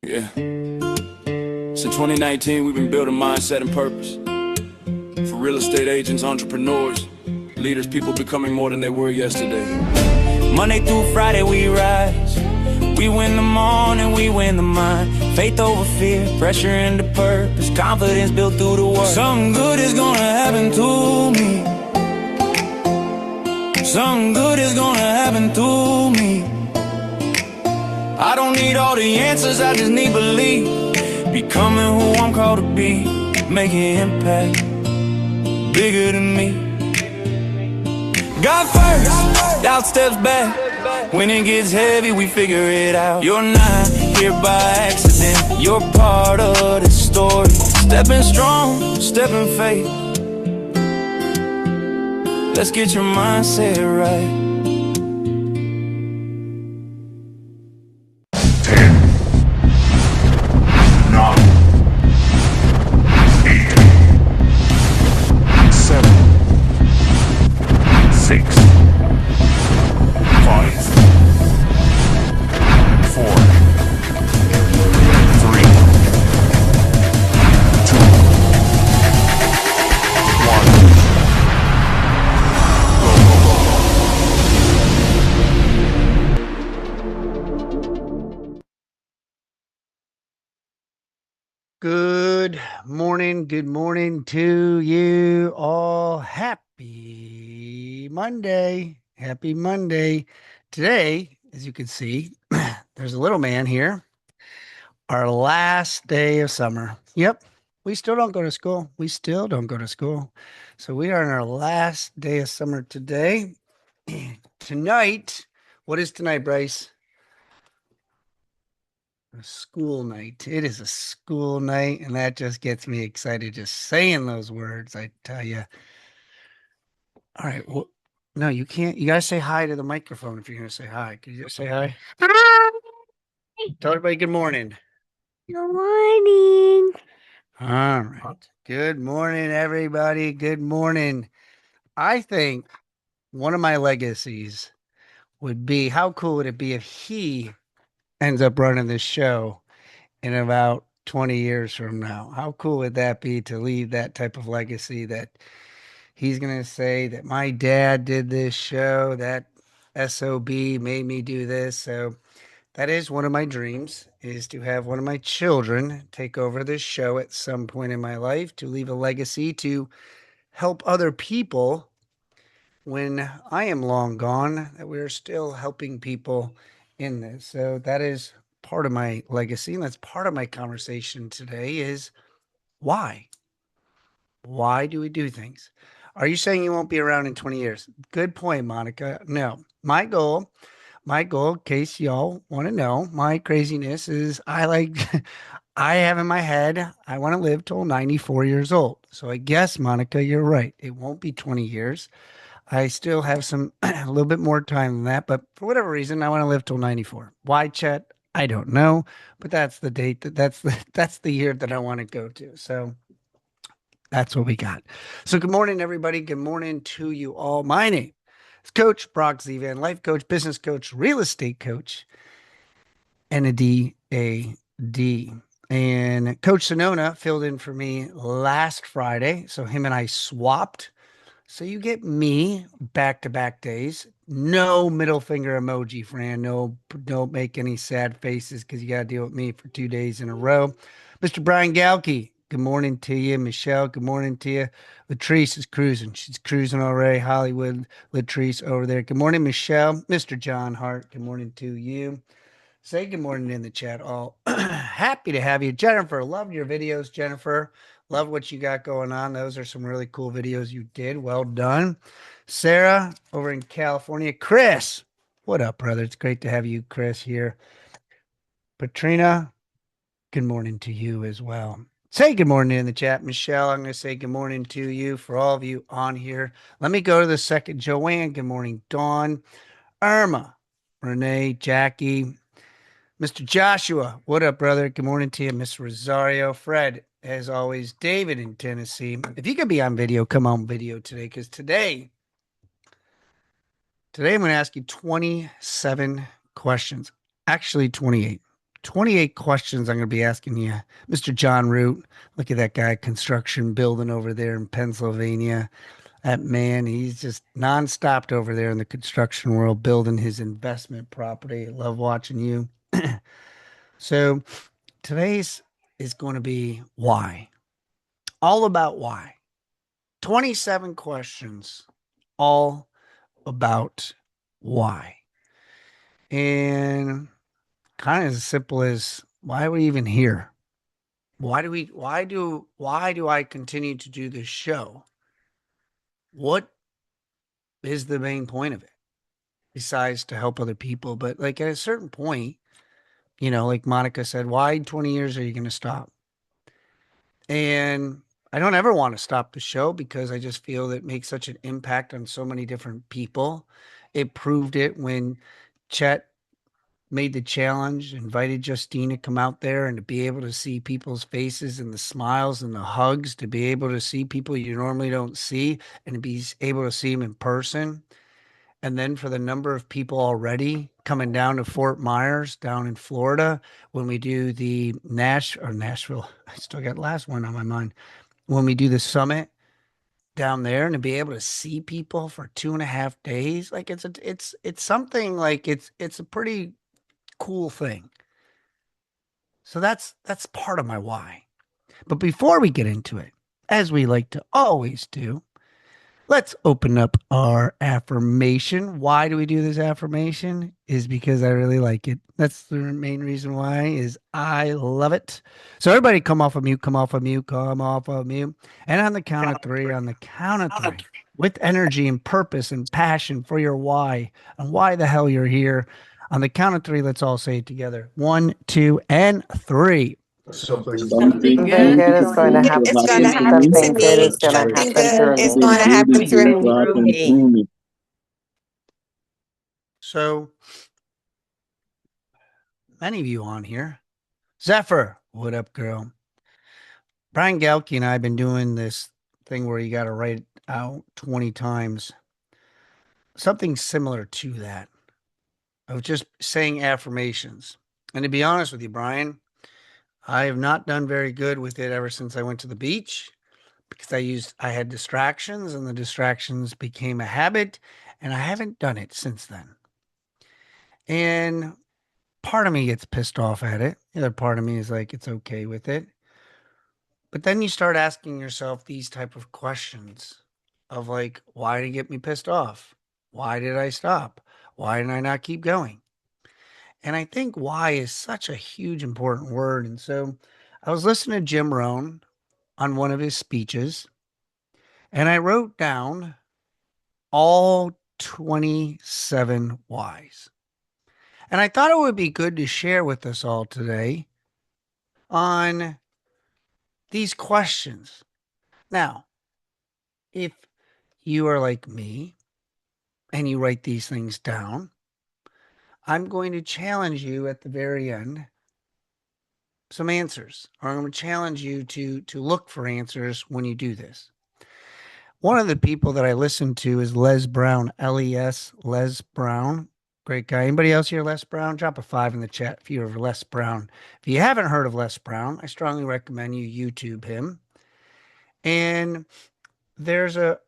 Yeah. Since 2019, we've been building mindset and purpose for real estate agents, entrepreneurs, leaders, people becoming more than they were yesterday. Monday through Friday we rise. We win the morning, we win the mind. Faith over fear, pressure into purpose, confidence built through the work. Something good is gonna happen to me. Something good is gonna happen to me. I don't need all the answers, I just need belief. Becoming who I'm called to be, making impact bigger than me. God first, doubt steps back. When it gets heavy, we figure it out. You're not here by accident, you're part of the story. Stepping strong, stepping faith. Let's get your mindset right. 10, 9, 8, 7, 6, 5, 4, 3, 2, 1. Good morning to you all. Happy Monday. Happy Monday. Today, as you can see, there's a little man here. Our last day of summer. Yep. We still don't go to school. We still don't go to school. So we are in our last day of summer today. Tonight, what is tonight, Bryce? A school night. It is a school night, and that just gets me excited just saying those words, I tell you. All right. Well, no, you can't. You got to say hi to the microphone if you're going to say hi. Can you just say hi? Tell everybody good morning. Good morning. All right. Good morning, everybody. Good morning. I think one of my legacies would be how cool would it be if he ends up running this show in about 20 years from now? How cool would that be to leave that type of legacy that he's going to say that my dad did this show, that SOB made me do this. So that is one of my dreams, is to have one of my children take over this show at some point in my life, to leave a legacy, to help other people when I am long gone, that we're still helping people in this. So that is part of my legacy, and that's part of my conversation today is why? Why do we do things? Are you saying you won't be around in 20 years? Good point, Monica. No. My goal, in case y'all want to know, my craziness is I have in my head, I want to live till 94 years old. So I guess, Monica, you're right. It won't be 20 years. I still have some, a little bit more time than that, but for whatever reason, I want to live till 94. Why, Chet? I don't know, but that's the date that's the year that I want to go to. So that's what we got. So good morning, everybody. Good morning to you all. My name is Coach Brock Zevan, life coach, business coach, real estate coach, and a DAD. And Coach Sonona filled in for me last Friday. So him and I swapped. So you get me back-to-back days. No middle finger emoji, Fran. No, don't make any sad faces because you got to deal with me for 2 days in a row. Mr. Brian Galkey, good morning to you. Michelle, good morning to you. Latrice is cruising. She's cruising already. Hollywood, Latrice over there. Good morning, Michelle. Mr. John Hart, good morning to you. Say good morning in the chat all. Happy to have you. Jennifer, love your videos, Jennifer. Love what you got going on. Those are some really cool videos you did. Well done. Sarah over in California. Chris, what up, brother? It's great to have you, Chris, here. Patrina, good morning to you as well. Say good morning in the chat. Michelle, I'm going to say good morning to you for all of you on here. Let me go to the second. Joanne, good morning. Dawn, Irma, Renee, Jackie, Mr. Joshua, what up, brother? Good morning to you. Miss Rosario, Fred, as always, David in Tennessee. If you could be on video, come on video today, because today I'm going to ask you 27 questions. Actually, 28. 28 questions I'm going to be asking you. Mr. John Root, look at that guy, construction building over there in Pennsylvania. That man, he's just non-stopped over there in the construction world, building his investment property. I love watching you. So today's is going to be why. All about why. 27 questions, all about why. And kind of as simple as why are we even here? Why do I continue to do this show? What is the main point of it besides to help other people? But like at a certain point, like Monica said, why 20 years are you going to stop? And I don't ever want to stop the show because I just feel that it makes such an impact on so many different people. It proved it when Chet made the challenge, invited Justine to come out there and to be able to see people's faces and the smiles and the hugs, to be able to see people you normally don't see and to be able to see them in person. And then for the number of people already coming down to Fort Myers down in Florida when we do the Nashville, I still got the last one on my mind. When we do the summit down there and to be able to see people for 2.5 days, like it's something like it's a pretty cool thing. So that's part of my why. But before we get into it, as we like to always do, let's open up our affirmation. Why do we do this affirmation? Is because I really like it. That's the main reason why is I love it. So everybody come off of mute, come off of mute, come off of mute. And on the count of three, with energy and purpose and passion for your why and why the hell you're here. On the count of three, let's all say it together. 1, 2, and 3. Something Something good good is going to happen is to going to me. happen to Something good me. is going to Something happen good through is me. going to happen through me. So many of you on here. Zephyr, what up, girl? Brian Galke and I have been doing this thing where you got to write out 20 times. Something similar to that. Of just saying affirmations. And to be honest with you, Brian, I have not done very good with it ever since I went to the beach because I had distractions and the distractions became a habit and I haven't done it since then. And part of me gets pissed off at it. The other part of me is like, it's okay with it. But then you start asking yourself these type of questions of like, why did it get me pissed off? Why did I stop? Why did I not keep going? And I think why is such a huge important word. And so I was listening to Jim Rohn on one of his speeches, and I wrote down all 27 whys. And I thought it would be good to share with us all today on these questions. Now, if you are like me and you write these things down, I'm going to challenge you at the very end some answers, or I'm going to challenge you to look for answers when you do this. One of the people that I listen to is Les Brown, Les, Les Brown. Great guy. Anybody else here, Les Brown? Drop a 5 in the chat if you're Les Brown. If you haven't heard of Les Brown, I strongly recommend you YouTube him. And there's a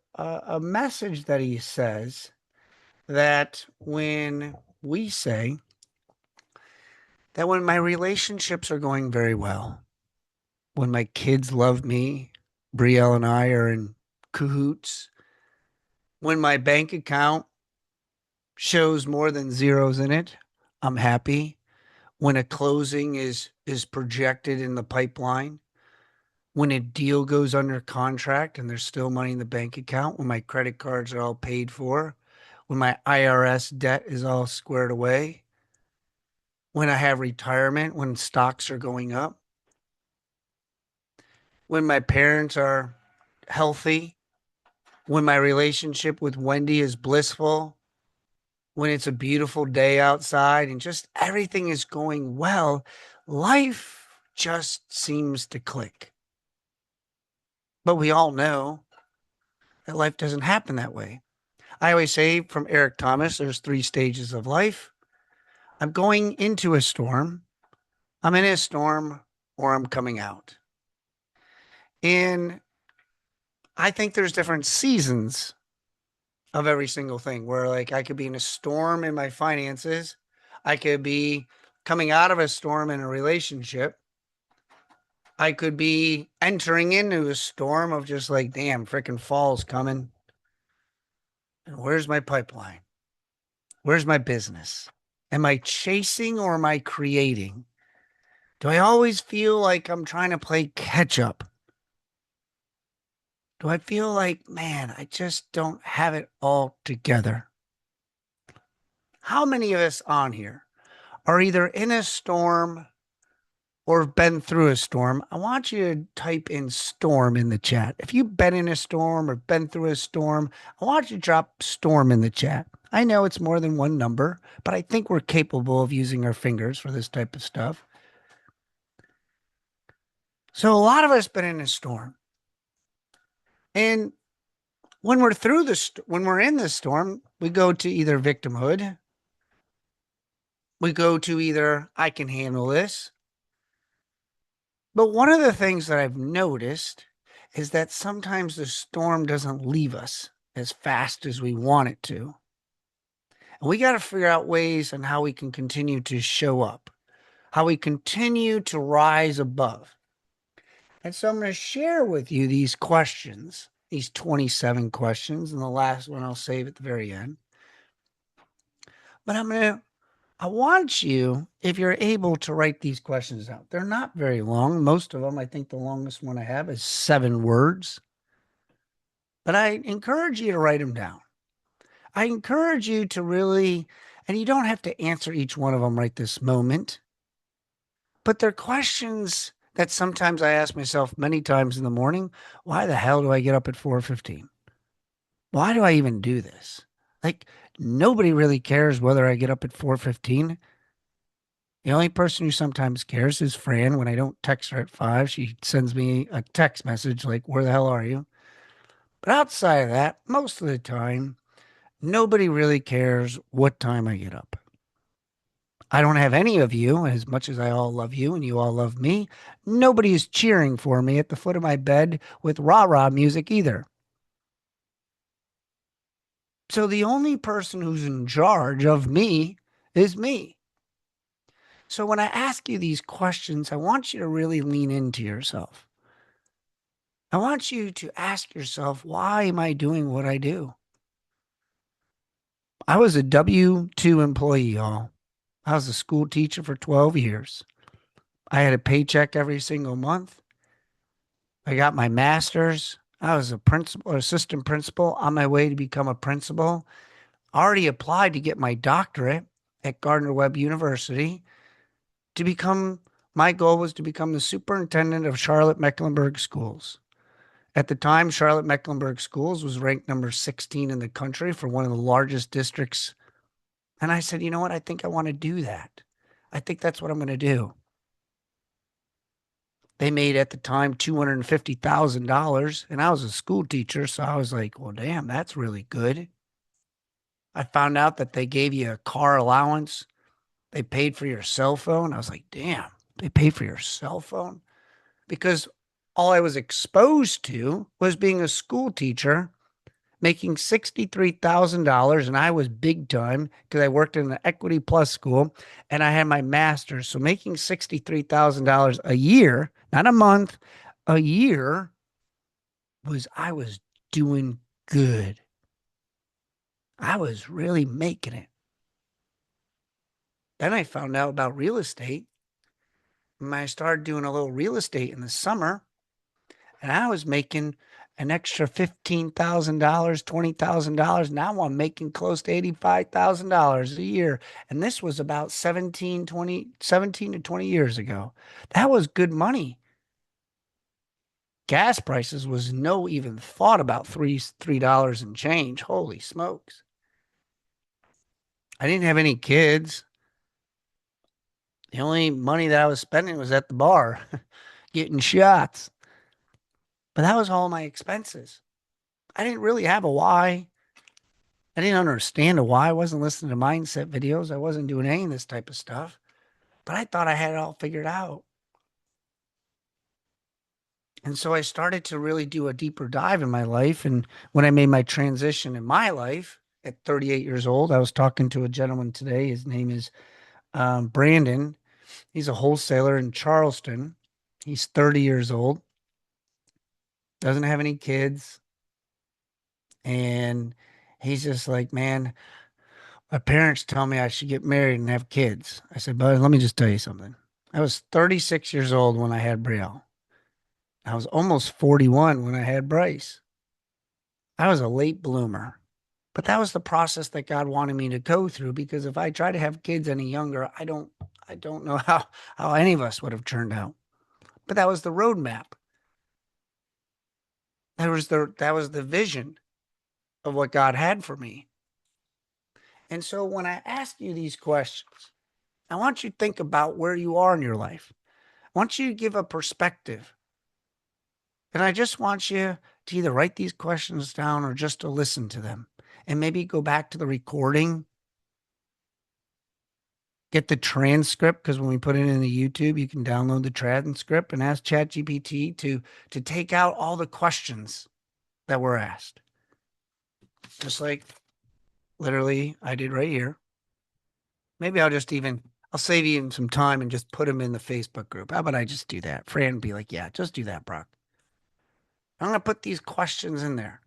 message that he says that when we say that when my relationships are going very well, when my kids love me, Brielle and I are in cahoots, when my bank account shows more than zeros in it, I'm happy. When a closing is projected in the pipeline, when a deal goes under contract and there's still money in the bank account, when my credit cards are all paid for, when my IRS debt is all squared away, when I have retirement, when stocks are going up, when my parents are healthy, when my relationship with Wendy is blissful, when it's a beautiful day outside and just everything is going well, life just seems to click. But we all know that life doesn't happen that way. I always say from Eric Thomas, there's 3 stages of life. I'm going into a storm. I'm in a storm or I'm coming out. And I think there's different seasons of every single thing where like I could be in a storm in my finances. I could be coming out of a storm in a relationship. I could be entering into a storm of just like, damn, freaking fall's coming. And where's my pipeline? Where's my business? Am I chasing or am I creating? Do I always feel like I'm trying to play catch up? Do I feel like, man, I just don't have it all together? How many of us on here are either in a storm or have been through a storm? I want you to type in storm in the chat. If you've been in a storm or been through a storm, I want you to drop storm in the chat. I know it's more than one number, but I think we're capable of using our fingers for this type of stuff. So a lot of us been in a storm. And when we're through when we're in the storm, we go to either victimhood, we go to either I can handle this. But one of the things that I've noticed is that sometimes the storm doesn't leave us as fast as we want it to. And we got to figure out ways on how we can continue to show up, how we continue to rise above. And so I'm going to share with you these questions, these 27 questions, and the last one I'll save at the very end. But I want you, if you're able to write these questions out, they're not very long. Most of them, I think the longest one I have is 7 words. But I encourage you to write them down. I encourage you to really, and you don't have to answer each one of them right this moment, but they're questions that sometimes I ask myself many times in the morning. Why the hell do I get up at 4:15? Why do I even do this? Like, nobody really cares whether I get up at 4:15. The only person who sometimes cares is Fran. When I don't text her at 5, she sends me a text message like, where the hell are you? But outside of that, most of the time, nobody really cares what time I get up. I don't have any of you, as much as I all love you and you all love me. Nobody is cheering for me at the foot of my bed with rah-rah music either. So the only person who's in charge of me is me. So when I ask you these questions, I want you to really lean into yourself. I want you to ask yourself, why am I doing what I do? I was a W-2 employee, y'all. I was a school teacher for 12 years. I had a paycheck every single month. I got my master's. I was a principal, assistant principal on my way to become a principal. Already applied to get my doctorate at Gardner-Webb University to become, my goal was to become the superintendent of Charlotte-Mecklenburg schools. At the time, Charlotte-Mecklenburg schools was ranked number 16 in the country for one of the largest districts. And I said, you know what? I think I want to do that. I think that's what I'm going to do. They made at the time $250,000, and I was a school teacher, so I was like, well, damn, that's really good. I found out that they gave you a car allowance. They paid for your cell phone. I was like, damn, they pay for your cell phone? Because all I was exposed to was being a school teacher making $63,000, and I was big time because I worked in an Equity Plus school and I had my master's. So making $63,000 a year, not a month, a year, I was doing good. I was really making it. Then I found out about real estate. And I started doing a little real estate in the summer, and I was making an extra $15,000, $20,000. Now I'm making close to $85,000 a year. And this was about 17 to 20 years ago. That was good money. Gas prices was no even thought about $3 and change. Holy smokes. I didn't have any kids. The only money that I was spending was at the bar, getting shots. But that was all my expenses. I didn't really have a why. I didn't understand a why. I wasn't listening to mindset videos. I wasn't doing any of this type of stuff. but I thought I had it all figured out. And so I started to really do a deeper dive in my life. And when I made my transition in my life at 38 years old, I was talking to a gentleman today. His name is Brandon. He's a wholesaler in Charleston. He's 30 years old, doesn't have any kids. And he's just like, man, my parents tell me I should get married and have kids. I said, bud, let me just tell you something. I was 36 years old when I had Brielle. I was almost 41 when I had Bryce. I was a late bloomer, but that was the process that God wanted me to go through, because if I tried to have kids any younger, I don't know how any of us would have turned out. But that was the roadmap. That was the vision of what God had for me. And so when I ask you these questions, I want you to think about where you are in your life. I want you to give a perspective. And I just want you to either write these questions down or just to listen to them, and maybe go back to the recording, get the transcript, because when we put it in the YouTube, you can download the transcript and ask ChatGPT to take out all the questions that were asked. Just like literally I did right here. Maybe I'll save you some time and just put them in the Facebook group. How about I just do that? Fran would be like, yeah, just do that, Brock. I'm going to put these questions in there.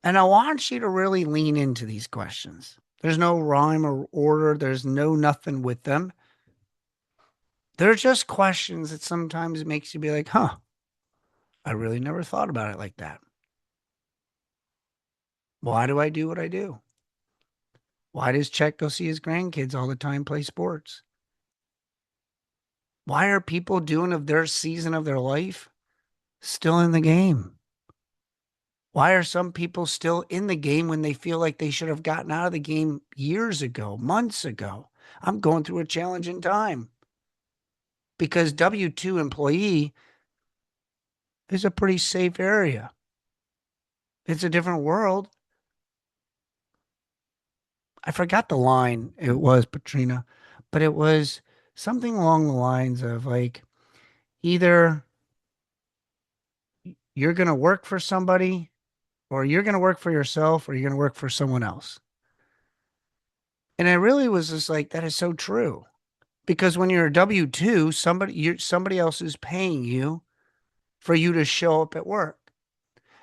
And I want you to really lean into these questions. There's no rhyme or order. There's no nothing with them. They're just questions that sometimes makes you be like, huh, I really never thought about it like that. Why do I do what I do? Why does Chet go see his grandkids all the time play sports? Why are people doing of their season of their life still in the game? Why are some people still in the game when they feel like they should have gotten out of the game years ago, months ago? I'm going through a challenging time because W-2 employee is a pretty safe area. It's a different world. I forgot the line it was, Patrina, but it was something along the lines of like, either you're going to work for somebody, or you're going to work for yourself, or you're going to work for someone else. And I really was just like, that is so true. Because when you're a W-2, somebody else is paying you for you to show up at work.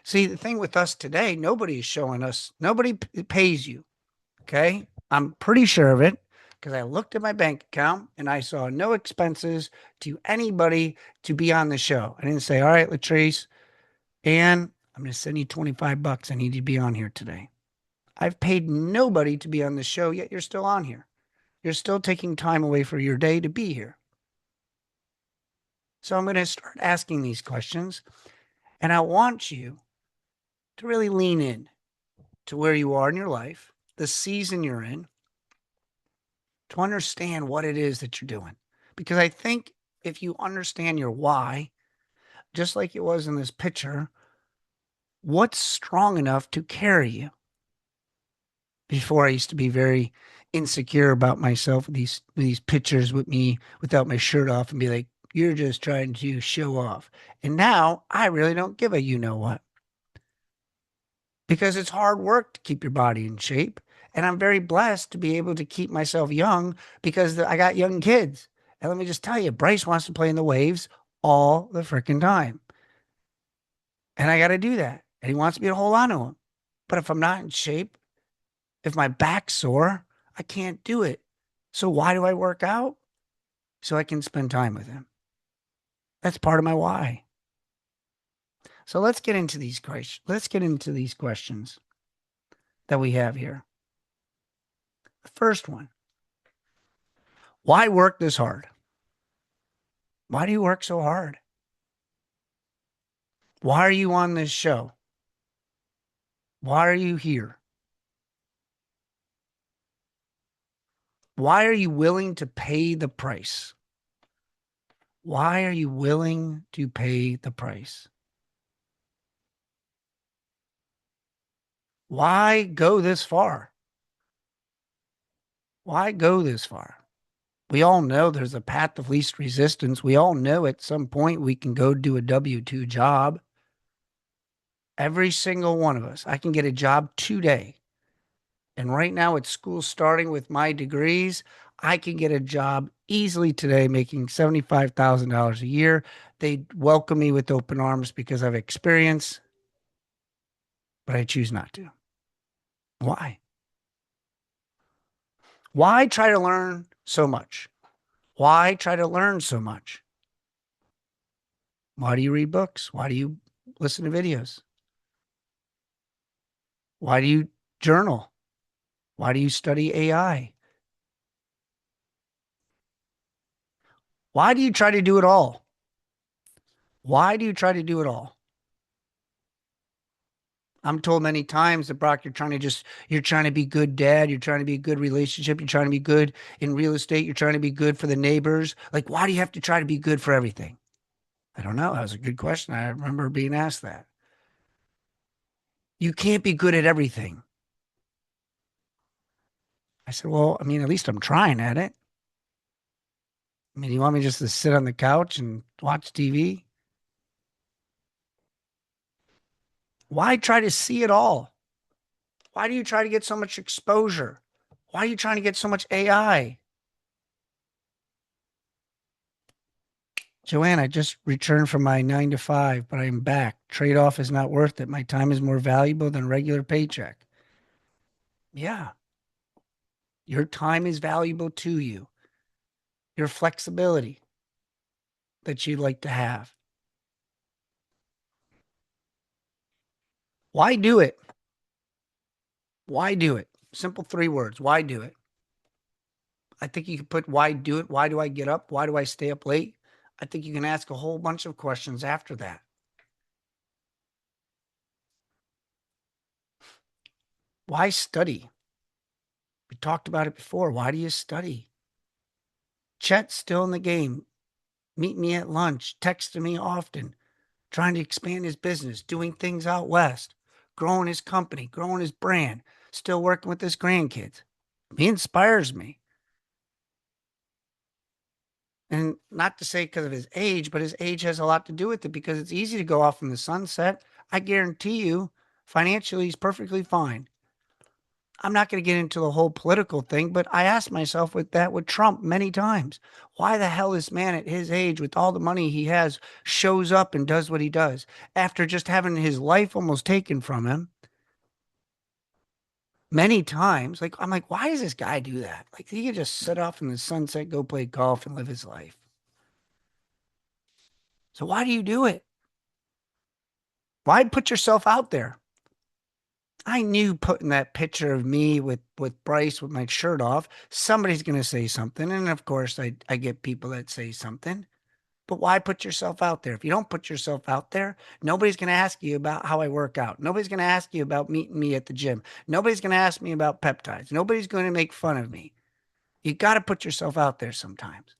See, the thing with us today, nobody is showing us, nobody pays you. Okay. I'm pretty sure of it because I looked at my bank account and I saw no expenses to anybody to be on the show. I didn't say, all right, Latrice, and I'm going to send you $25. I need you to be on here today. I've paid nobody to be on the show, yet you're still on here. You're still taking time away for your day to be here. So I'm going to start asking these questions, and I want you to really lean in to where you are in your life, the season you're in, to understand what it is that you're doing. Because I think if you understand your why, just like it was in this picture, what's strong enough to carry you? Before, I used to be very insecure about myself with these pictures with me without my shirt off and be like, you're just trying to show off. And now I really don't give a you know what, because it's hard work to keep your body in shape. And I'm very blessed to be able to keep myself young because I got young kids. And let me just tell you, Bryce wants to play in the waves all the freaking time. And I got to do that. And he wants me to hold on to him. But if I'm not in shape, if my back's sore, I can't do it. So why do I work out? So I can spend time with him. That's part of my why. So let's get into these questions. Let's get into these questions that we have here. The first one. Why work this hard? Why do you work so hard? Why are you on this show? Why are you here? Why are you willing to pay the price? Why are you willing to pay the price? Why go this far? Why go this far? We all know there's a path of least resistance. We all know at some point we can go do a W-2 job. Every single one of us. I can get a job today. And right now at school, starting with my degrees, I can get a job easily today making $75,000 a year. They welcome me with open arms because I've experience, but I choose not to. Why? Why try to learn so much? Why try to learn so much? Why do you read books? Why do you listen to videos? Why do you journal? Why do you study AI? Why do you try to do it all? Why do you try to do it all? I'm told many times that Brock, you're trying to be good dad. You're trying to be a good relationship. You're trying to be good in real estate. You're trying to be good for the neighbors. Like, why do you have to try to be good for everything? I don't know. That was a good question. I remember being asked that. You can't be good at everything. I said, well, I mean, at least I'm trying at it. I mean, you want me just to sit on the couch and watch TV? Why try to see it all? Why do you try to get so much exposure? Why are you trying to get so much AI? Joanne, I just returned from my 9 to 5, but I'm back. Trade-off is not worth it. My time is more valuable than a regular paycheck. Yeah. Your time is valuable to you. Your flexibility that you'd like to have. Why do it? Why do it? Simple 3 words. Why do it? I think you can put why do it? Why do I get up? Why do I stay up late? I think you can ask a whole bunch of questions after that. Why study? We talked about it before. Why do you study? Chet's still in the game. Meet me at lunch, texting me often, trying to expand his business, doing things out west, growing his company, growing his brand, still working with his grandkids. He inspires me. And not to say because of his age, but his age has a lot to do with it because it's easy to go off in the sunset. I guarantee you, financially, he's perfectly fine. I'm not going to get into the whole political thing, but I asked myself with Trump many times, why the hell this man at his age with all the money he has shows up and does what he does after just having his life almost taken from him many times. Like, I'm like, why does this guy do that? Like, he could just sit off in the sunset, go play golf and live his life. So why do you do it? Why put yourself out there? I knew putting that picture of me with Bryce with my shirt off, somebody's going to say something. And of course, I get people that say something. But why put yourself out there? If you don't put yourself out there, nobody's going to ask you about how I work out. Nobody's going to ask you about meeting me at the gym. Nobody's going to ask me about peptides. Nobody's going to make fun of me. You got to put yourself out there sometimes.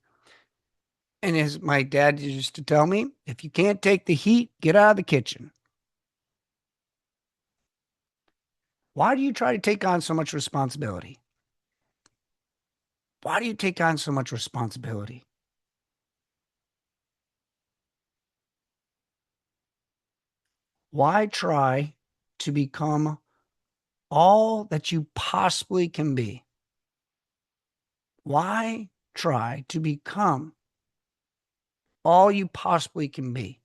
And as my dad used to tell me, if you can't take the heat, get out of the kitchen. Why do you try to take on so much responsibility? Why do you take on so much responsibility? Why try to become all that you possibly can be? Why try to become all you possibly can be?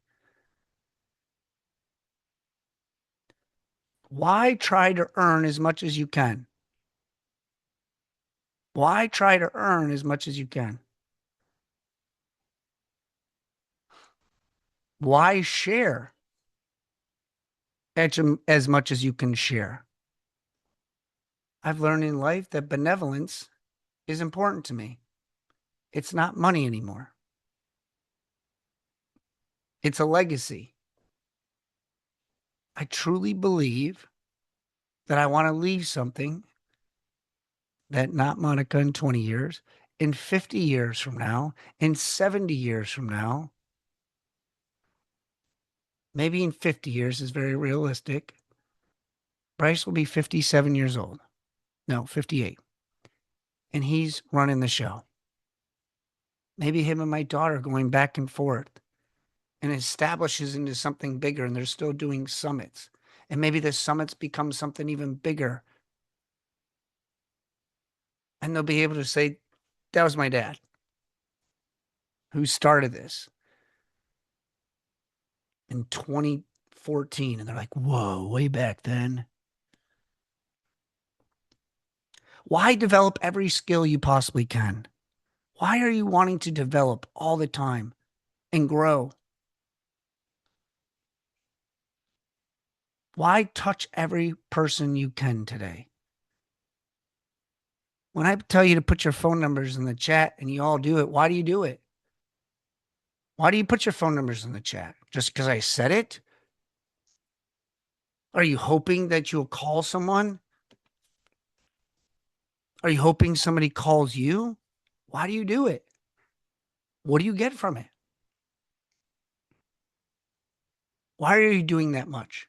Why try to earn as much as you can? Why try to earn as much as you can? Why share as much as you can share? I've learned in life that benevolence is important to me. It's not money anymore. It's a legacy. I truly believe that I want to leave something that not Monica in 20 years, in 50 years from now, in 70 years from now, maybe in 50 years is very realistic. Bryce will be 57 years old. No, 58. And he's running the show. Maybe him and my daughter going back and forth and establishes into something bigger, and they're still doing summits. And maybe the summits become something even bigger. And they'll be able to say, that was my dad who started this in 2014. And they're like, whoa, way back then. Why develop every skill you possibly can? Why are you wanting to develop all the time and grow? Why touch every person you can today? When I tell you to put your phone numbers in the chat and you all do it, why do you do it? Why do you put your phone numbers in the chat? Just because I said it? Are you hoping that you'll call someone? Are you hoping somebody calls you? Why do you do it? What do you get from it? Why are you doing that much?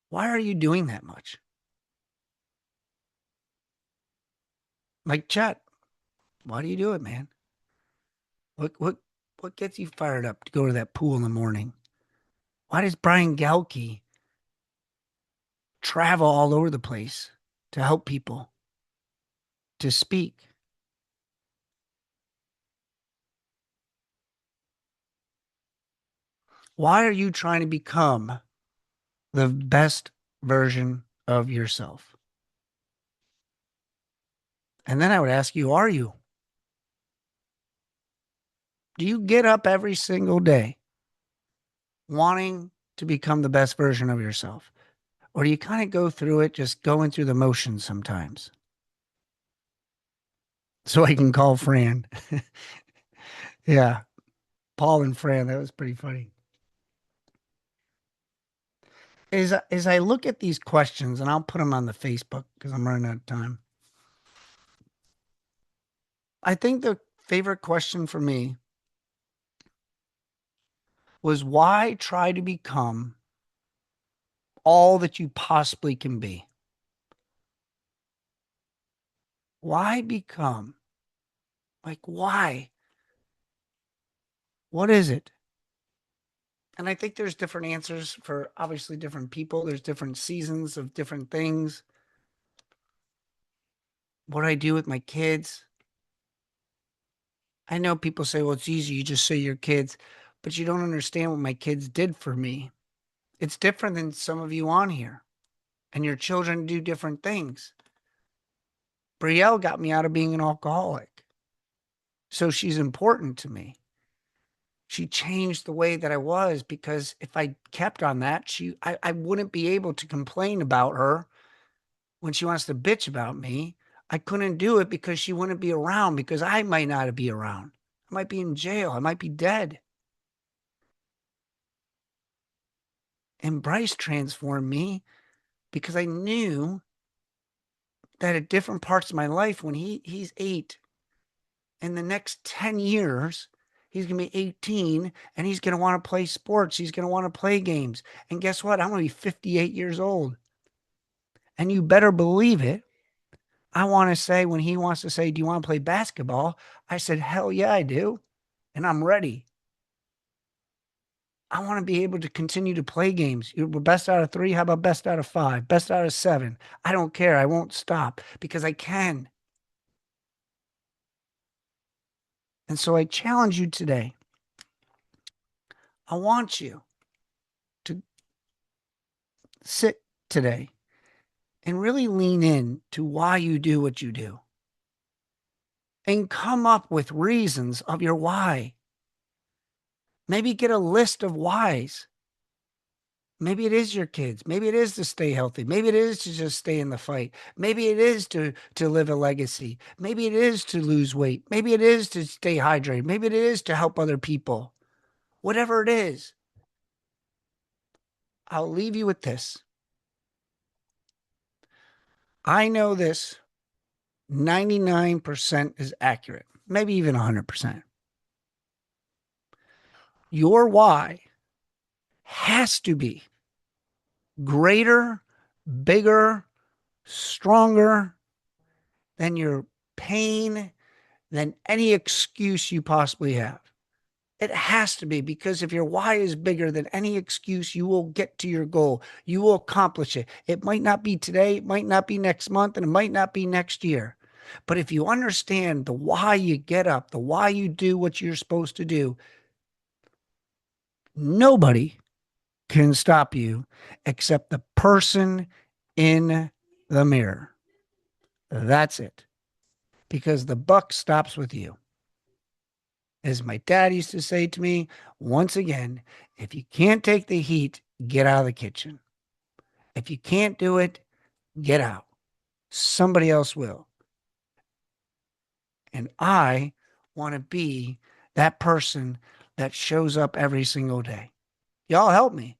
Why are you doing that much? Like chat, why do you do it, man? What gets you fired up to go to that pool in the morning? Why does Brian Galke travel all over the place to help people, to speak? Why are you trying to become the best version of yourself? And then I would ask you, are you? Do you get up every single day wanting to become the best version of yourself? Or do you kind of go through it just going through the motions sometimes? So I can call Fran. Yeah, Paul and Fran, that was pretty funny. As I look at these questions, and I'll put them on the Facebook because I'm running out of time. I think the favorite question for me was, why try to become all that you possibly can be? Why become? Like, why? What is it? And I think there's different answers for obviously different people. There's different seasons of different things. What I do with my kids. I know people say, well, it's easy. You just say your kids, but you don't understand what my kids did for me. It's different than some of you on here, and your children do different things. Brielle got me out of being an alcoholic. So she's important to me. She changed the way that I was, because if I kept on that, I wouldn't be able to complain about her when she wants to bitch about me. I couldn't do it because she wouldn't be around, because I might not be around. I might be in jail. I might be dead. And Bryce transformed me because I knew that at different parts of my life, when he's 8, in the next 10 years, he's going to be 18 and he's going to want to play sports. He's going to want to play games. And guess what? I'm going to be 58 years old. And you better believe it. I want to say, when he wants to say, do you want to play basketball? I said, hell yeah, I do. And I'm ready. I want to be able to continue to play games. You're best out of 3. How about best out of 5? Best out of 7? I don't care. I won't stop because I can. And so I challenge you today. I want you to sit today and really lean in to why you do what you do, and come up with reasons of your why. Maybe get a list of whys. Maybe it is your kids. Maybe it is to stay healthy. Maybe it is to just stay in the fight. Maybe it is to live a legacy. Maybe it is to lose weight. Maybe it is to stay hydrated. Maybe it is to help other people. Whatever it is, I'll leave you with this. I know this 99% is accurate, maybe even 100%. Your why has to be greater, bigger, stronger than your pain, than any excuse you possibly have. It has to be, because if your why is bigger than any excuse, you will get to your goal. You will accomplish it. It might not be today, it might not be next month, and it might not be next year. But if you understand the why you get up, the why you do what you're supposed to do, nobody can stop you except the person in the mirror. That's it. Because the buck stops with you. As my dad used to say to me, once again, if you can't take the heat, get out of the kitchen. If you can't do it, get out. Somebody else will. And I want to be that person that shows up every single day. Y'all help me.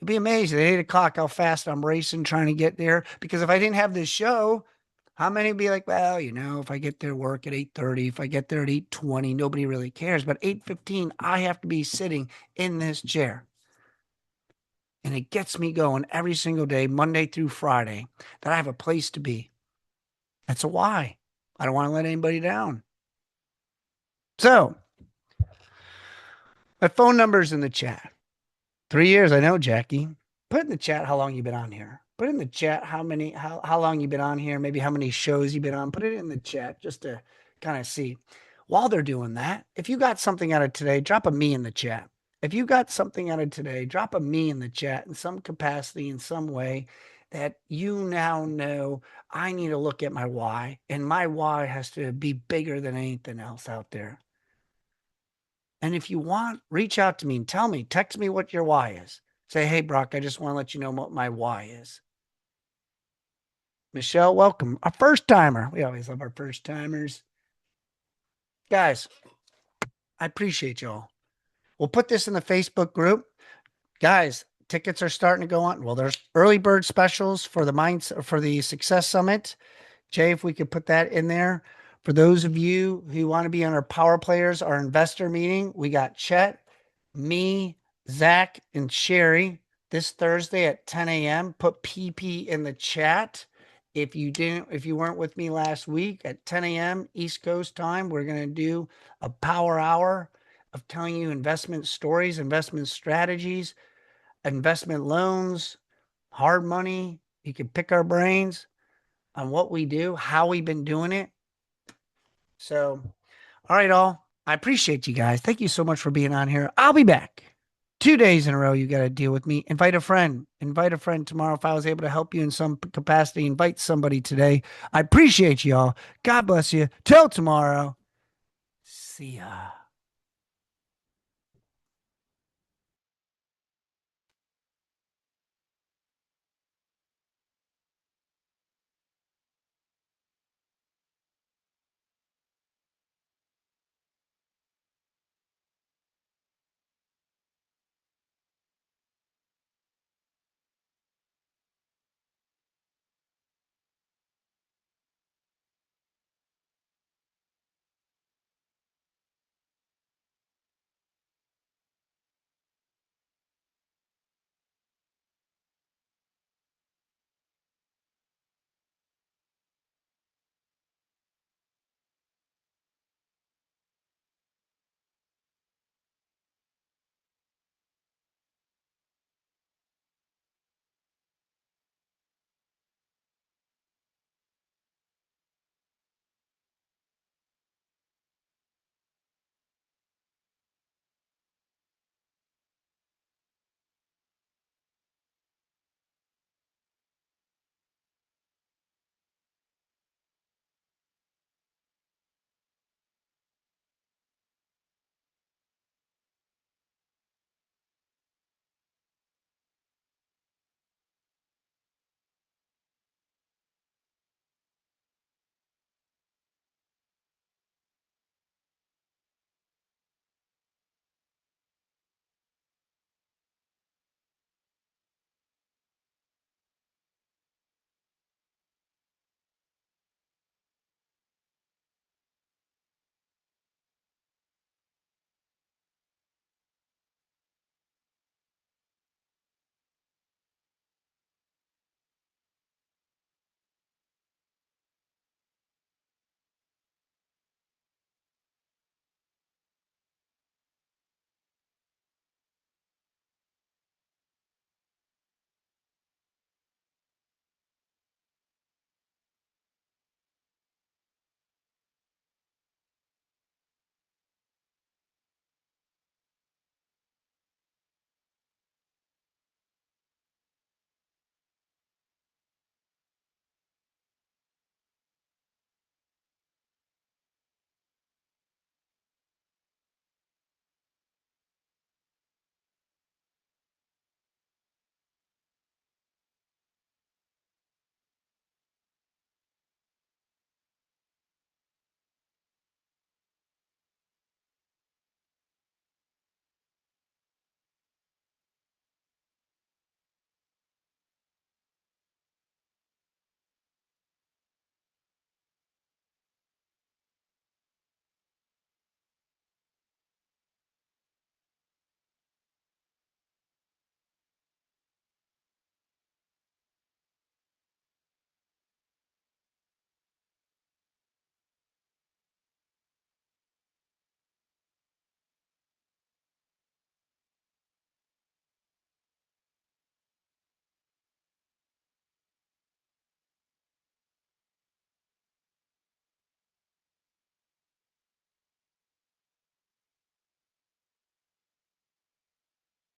You'd be amazed at 8 o'clock how fast I'm racing trying to get there. Because if I didn't have this show, how many would be like, well, if I get there work at 8:30, if I get there at 8:20, nobody really cares. But 8:15, I have to be sitting in this chair. And it gets me going every single day, Monday through Friday, that I have a place to be. That's a why. I don't want to let anybody down. So, my phone number's in the chat. 3 years, I know, Jackie. Put in the chat how long you've been on here. Put in the chat how long you've been on here, maybe how many shows you've been on. Put it in the chat just to kind of see. While they're doing that, if you got something out of today, drop a me in the chat. If you got something out of today, drop a me in the chat in some capacity, in some way, that you now know I need to look at my why, and my why has to be bigger than anything else out there. And if you want, reach out to me and tell me, text me what your why is. Say, hey, Brock, I just want to let you know what my why is. Michelle, welcome. A first timer. We always love our first timers. Guys, I appreciate y'all. We'll put this in the Facebook group. Guys, tickets are starting to go on. Well, there's early bird specials for the Success Summit. Jay, if we could put that in there. For those of you who want to be on our Power Players, our investor meeting, we got Chet, me, Zach, and Sherry this Thursday at 10 a.m. Put PP in the chat. If you weren't with me last week at 10 a.m. East Coast time, we're going to do a power hour of telling you investment stories, investment strategies, investment loans, hard money. You can pick our brains on what we do, how we've been doing it. So, all right, all. I appreciate you guys. Thank you so much for being on here. I'll be back 2 days in a row. You got to deal with me. Invite a friend. Invite a friend tomorrow. If I was able to help you in some capacity, invite somebody today. I appreciate you all. God bless you. Till tomorrow. See ya.